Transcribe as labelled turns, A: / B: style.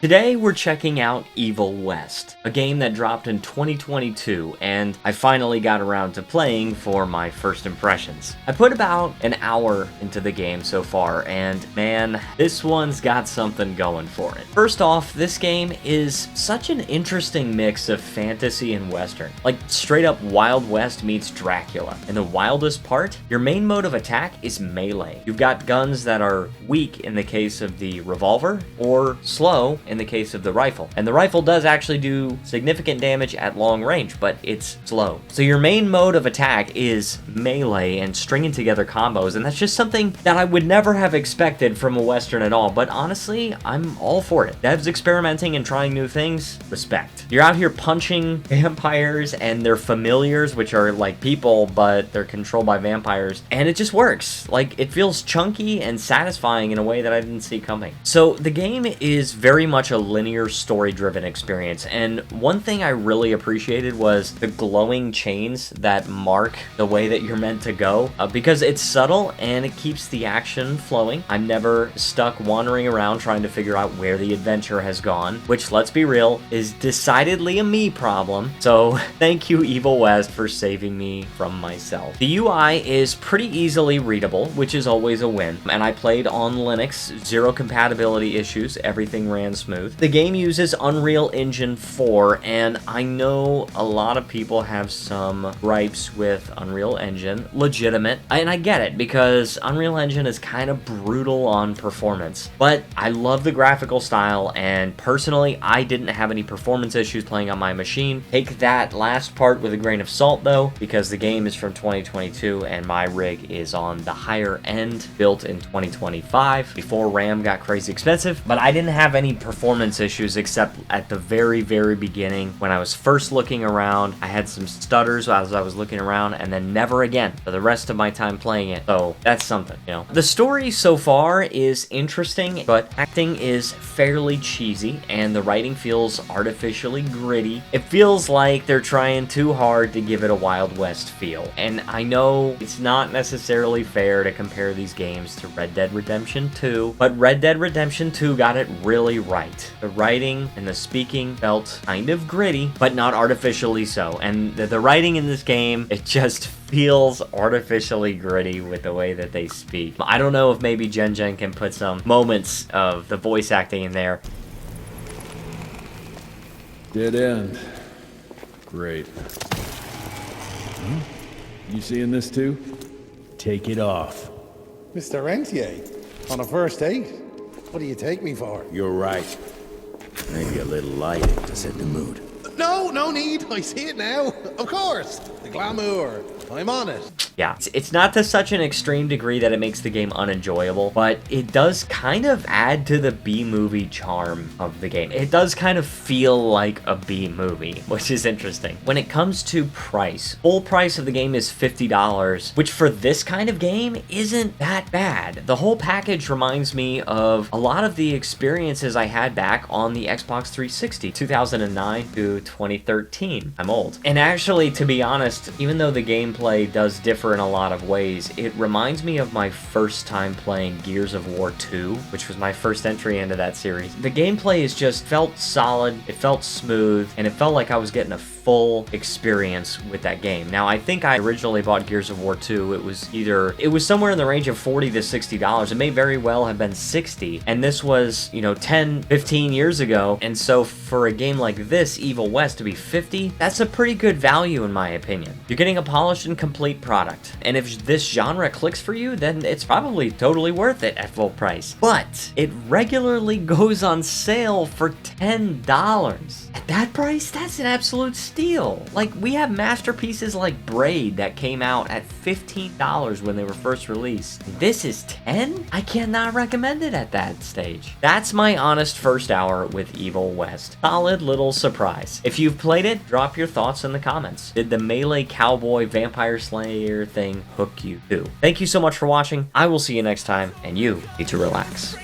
A: Today we're checking out Evil West, a game that dropped in 2022 and I finally got around to playing for my first impressions. I put about an hour into the game so far and man, this one's got something going for it. First off, this game is such an interesting mix of fantasy and western. Like straight up Wild West meets Dracula. And the wildest part, your main mode of attack is melee. You've got guns that are weak in the case of the revolver or slow in the case of the rifle. And the rifle does actually do significant damage at long range, but it's slow. So your main mode of attack is melee and stringing together combos, and that's just something that I would never have expected from a Western at all, but honestly, I'm all for it. Devs experimenting and trying new things, respect. You're out here punching vampires and their familiars, which are like people, but they're controlled by vampires, and it just works. Like, it feels chunky and satisfying in a way that I didn't see coming. So the game is very much a linear story-driven experience, and one thing I really appreciated was the glowing chains that mark the way that you're meant to go, because it's subtle and it keeps the action flowing. I'm never stuck wandering around trying to figure out where the adventure has gone, which, let's be real, is decidedly a me problem, so thank you Evil West for saving me from myself. The UI is pretty easily readable, which is always a win, and I played on Linux, zero compatibility issues, everything ran smooth. The game uses Unreal Engine 4, and I know a lot of people have some gripes with Unreal Engine, legitimate, and I get it because Unreal Engine is kind of brutal on performance, but I love the graphical style, and personally I didn't have any performance issues playing on my machine. Take that last part with a grain of salt though, because the game is from 2022 and my rig is on the higher end, built in 2025 before RAM got crazy expensive, but I didn't have any performance issues except at the very beginning when I was first looking around. I had some stutters as I was looking around, and then never again for the rest of my time playing it. So that's something, you know. The story so far is interesting, but acting is fairly cheesy and the writing feels artificially gritty. It feels like they're trying too hard to give it a Wild West feel, and I know it's not necessarily fair to compare these games to Red Dead Redemption 2, but Red Dead Redemption 2 got it really right. The writing and the speaking felt kind of gritty, but not artificially so. And the writing in this game, it just feels artificially gritty with the way that they speak. I don't know if maybe Jen can put some moments of the voice acting in there.
B: Dead end. Great. You seeing this too?
C: Take it off.
D: Mr. Rentier, on a first date? What do you take me for?
C: You're right. Maybe a little lighting to set the mood.
D: No need. I see it now. Of course. The glamour. I'm on it.
A: Yeah, it's not to such an extreme degree that it makes the game unenjoyable, but it does kind of add to the B-movie charm of the game. It does kind of feel like a B-movie, which is interesting. When it comes to price, full price of the game is $50, which for this kind of game isn't that bad. The whole package reminds me of a lot of the experiences I had back on the Xbox 360, 2009 to 2013. I'm old. And actually, to be honest, even though the gameplay does differ in a lot of ways, it reminds me of my first time playing Gears of War 2, which was my first entry into that series. The gameplay is just felt solid, it felt smooth, and it felt like I was getting a full experience with that game. Now, I think I originally bought Gears of War 2. It was somewhere in the range of $40 to $60. It may very well have been $60, and this was, 10, 15 years ago, and so for a game like this, Evil West, to be $50, that's a pretty good value in my opinion. You're getting a polished and complete product, and if this genre clicks for you, then it's probably totally worth it at full price. But it regularly goes on sale for $10. At that price, that's an absolute steal. Like, we have masterpieces like Braid that came out at $15 when they were first released. This is $10? I cannot recommend it at that stage. That's my honest first hour with Evil West. Solid little surprise. If you've played it, drop your thoughts in the comments. Did the melee cowboy vampire slayer thing hook you too? Thank you so much for watching. I will see you next time, and you need to relax.